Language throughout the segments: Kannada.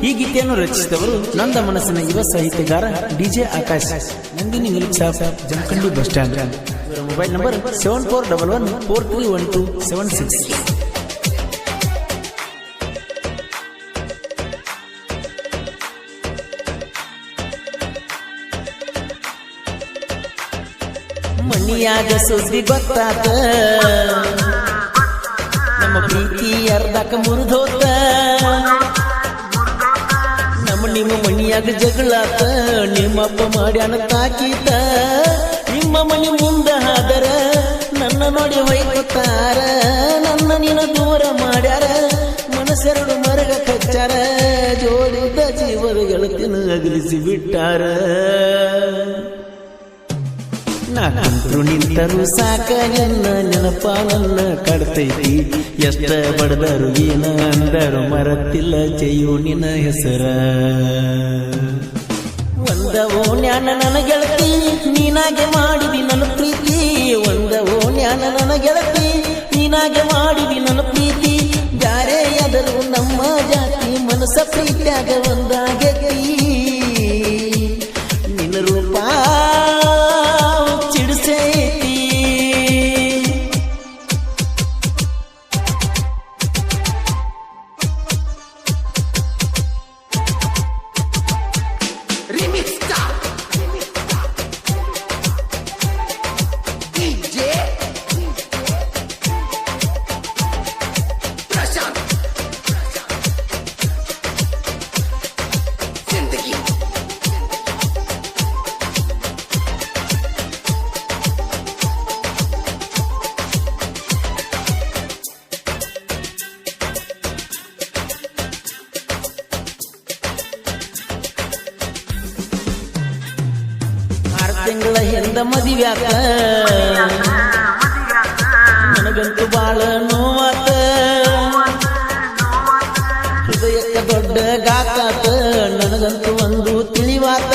ಈ ಗೀತೆಯನ್ನು ರಚಿಸಿದವರು ನಂದ ಮನಸ್ಸಿನ ಯುವ ಸಾಹಿತ್ಯಗಾರ DJ Akash, Nandini milk shop, Jamakhandi bus stand. ಇವರ ಮೊಬೈಲ್ ನಂಬರ್ 7411431276. ಮನಿಯಾಗ ಸುದ್ದಿ ಗೊತ್ತಾತ, ನಮ್ಮ ಪ್ರೀತಿ ಅರ್ಧಕ ಮುರಿದೋತ, ನಿಮ್ಮ ಮನಿಯಾಗ ಜಗಳಾತ, ನಿಮ್ಮಪ್ಪ ಮಾಡ್ಯಾನ ತಾಕೀತ, ನಿಮ್ಮ ಮನಿ ಮುಂದ ಹಾದರ ನನ್ನ ನೋಡಿ ಹೊಯ್ಕೊತಾರ, ನನ್ನ ನಿನ್ನ ದೂರ ಮಾಡ್ಯಾರ, ಮನಸ್ಸೆರಡು ಮರಗ ಕಚ್ಚಾರ, ಜೋಡಿದ್ದ ಜೀವದ ಗೆಳತಿನ ಅಗಲಿಸಿ ಬಿಟ್ಟಾರ. ನಾಕಂತ್ರು ನಿಂತರು ಸಾಕ ನನ್ನ ನೆನಪ ನನ್ನ ಕಡ್ತೈತಿ, ಎಷ್ಟ ಬಡದರು ಏನ ಅಂದರು ಮರತಿಲ್ಲ ಚೆಯ್ಯು ನಿನ್ನ ಹೆಸರ. ಒಂದವೋ ಜ್ಞಾನ ನನ್ನ ಗೆಳತಿ ನೀನಾಗೆ ಮಾಡಿದಿ ನನ್ನ ಪ್ರೀತಿ, ಒಂದವೋ ಜ್ಞಾನ ನನ್ನ ಗೆಳತಿ ನೀನಾಗೆ ಮಾಡಿದಿ ನನ್ನ ಪ್ರೀತಿ, ಬ್ಯಾರೆ ಎದರು ನಮ್ಮ ಜಾತಿ ಮನಸ್ಸ ಪ್ರೀತಿಯಾಗ ಒಂದಾಗೈತಿ, ನಿನ್ನ ರೂಪ ತಿಂಗಳ ಹಿಂದ ಮದುವ್ಯಾಕ ನನಗಂತೂ ಬಾಳ ನೋವಾತ, ಹೃದಯಕ್ಕ ದೊಡ್ಡ ಗಾತಾತ, ನನಗಂತೂ ಒಂದು ತಿಳಿವಾತ,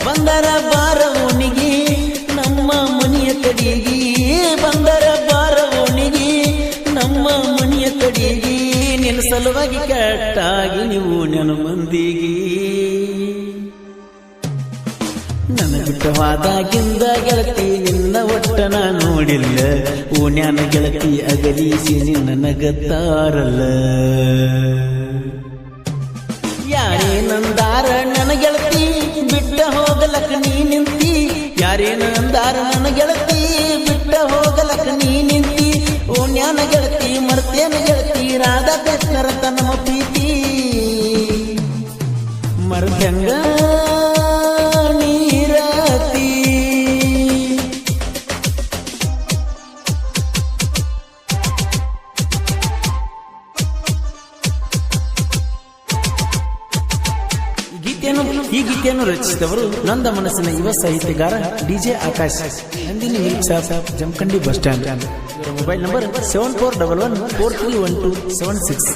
ಬಂದರ ಬಾರ ಓಣಿಗಿ ನಮ್ಮ ಮನೆಯ ಕಡೆಗಿ, ಬಂದರ ಬಾರ ಓಣಿಗಿ ನಮ್ಮ ಮನೆಯ ಕಡೆಗಿ, ನಿನ್ನ ಸಲುವಾಗಿ ಕೆಟ್ಟಾಗಿ ನೀವು ನನ್ನ ಮಂದಿಗಿ, ನನ್ನ ಬಿಟ್ಟವಾದಾಗಿಂದ ಗೆಳತಿ ನಿನ್ನ ಒಟ್ಟನ ನೋಡಿಲ್ಲ, ಓಣ್ಯಾನ ಗೆಳತಿ ಅಗಲಿಸಿ ನಿನ್ನ ನಗತ್ತಾರಲ್ಲ. ಯಾರೇನಂದಾರ ನನ್ನ ಗೆಳತಿ ಬಿಟ್ಟ ಹೋಗಲಕ್ಕ ನೀ ನಿಂತಿ, ಯಾರೇನಂದಾರ ನನ್ನ ಗೆಳತಿ ಬಿಟ್ಟ ಹೋಗಲಕ್ಕ ನೀ ನಿಂತಿ, ಓಣ್ಯಾನ ಗೆಳತಿ ಮರ್ತೇನ ಗೆಳತಿ ರಾಧಾ ಕೃಷ್ಣರ ನಮ್ಮ ಪ್ರೀತಿ ಮರ್ದಂಗ ಈ ಗೀತೆಯನ್ನು ರಚಿಸಿದವರು ನಂದ ಮನಸ್ಸಿನ ಯುವ ಸಾಹಿತ್ಯಗಾರ DJ Akash, Nandini milk shop, Jamakhandi bus stand. ಇವರ ಮೊಬೈಲ್ ನಂಬರ್ 7411431276.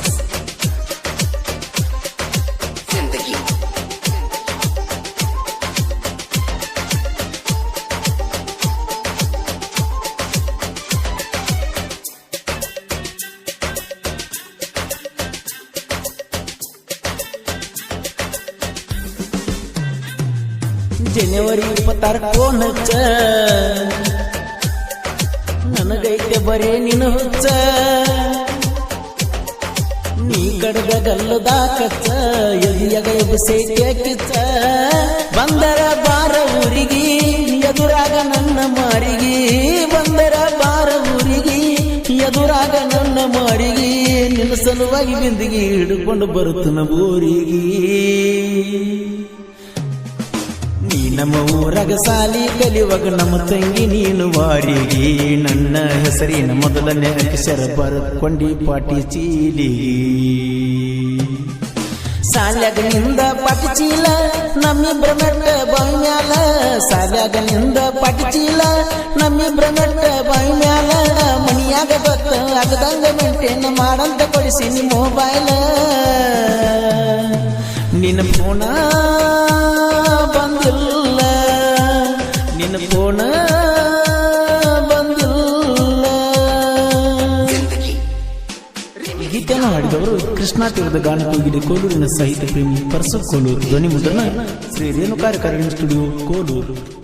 ಜನವರಿ 26 ಫೋನ್ ಹಚ್ಚ, ನನಗೈತೆ ಬರೇ ನಿನ್ನ ಹುಚ್ಚ, ನೀ ಕಡಗ ಗಲ್ಲದ ಕಚ್ಚ, ಎದಿಯಾಗ ಎಬ್ಬಸೈತೆ ಕಿಚ್ಚ, ಬಂದರ ಬಾರ ಊರಿಗಿ ಎದುರಾಗ ನನ್ನ ಮಾರಿಗಿ, ಬಂದರ ಬಾರ ಊರಿಗಿ ಎದುರಾಗ ನನ್ನ ಮಾರಿಗಿ, ನಿನ್ನ ಸಲುವಾಗಿ ಬಿಂದಿಗಿ ಹಿಡ್ಕೊಂಡು ಬರುತ್ತನ ಬೋರಿಗಿ, ನೀ ನಮ್ಮ ಊರಾಗ ಸಾಲಿ ಕಲಿಯುವಾಗ ನಮ್ಮ ತಂಗಿ ನೀನು ವಾರಿಗೆ, ನನ್ನ ಹೆಸರಿನ ಮೊದಲನೇ ಅಕ್ಷರ ಬರ್ಕೊಂಡಿ ಪಾಟಿ ಚೀಲಿಗಿ, ಸಾಲ್ಯಾಗ ನಿಂದ ಪಾಟಿ ಚೀಲ ನಮ್ಮಿಬ್ರ ಮೆಟ್ಟ ಬಾಯಿ ಮ್ಯಾಲ, ಸಾಲ್ಯಾಗ ನಿಂದ ಪಾಟಿ ಚೀಲ ನಮ್ಮಿಬ್ರ ಮೆಟ್ಟ ಬಾಯಿ ಮ್ಯಾಲ, ಮನಿಯಾಗ ಗೊತ್ತ ಆಗದಂಗ ಮೆಂಟೇನ್ ಮಾಡಂತ ಕೊಡಿಸಿ ನಿ ಮೊಬೈಲ್, ನಿನ್ನ ಫೋನ ಬಂದಿಲ್ಲ, ನಿನ್ನ ಫೋನ ಬಂದಿಲ್ಲ. ಗೀತೆಯನ್ನು ಹಾಡಿದವರು ಕೃಷ್ಣಾ ತೀರದ ಗಾನ ಕೋಗಿಲೆ ಕೋಲೂರಿನ ಸಾಹಿತ್ಯ ಪ್ರೇಮಿ ಪರಸು ಕೋಲೂರು. ಧ್ವನಿ ಮುದ್ರಣ ಶ್ರೀ ರೇಣುಕಾರ್ಯಕಾರಿಣಿ ಸ್ಟುಡಿಯೋ ಕೋಲೂರು.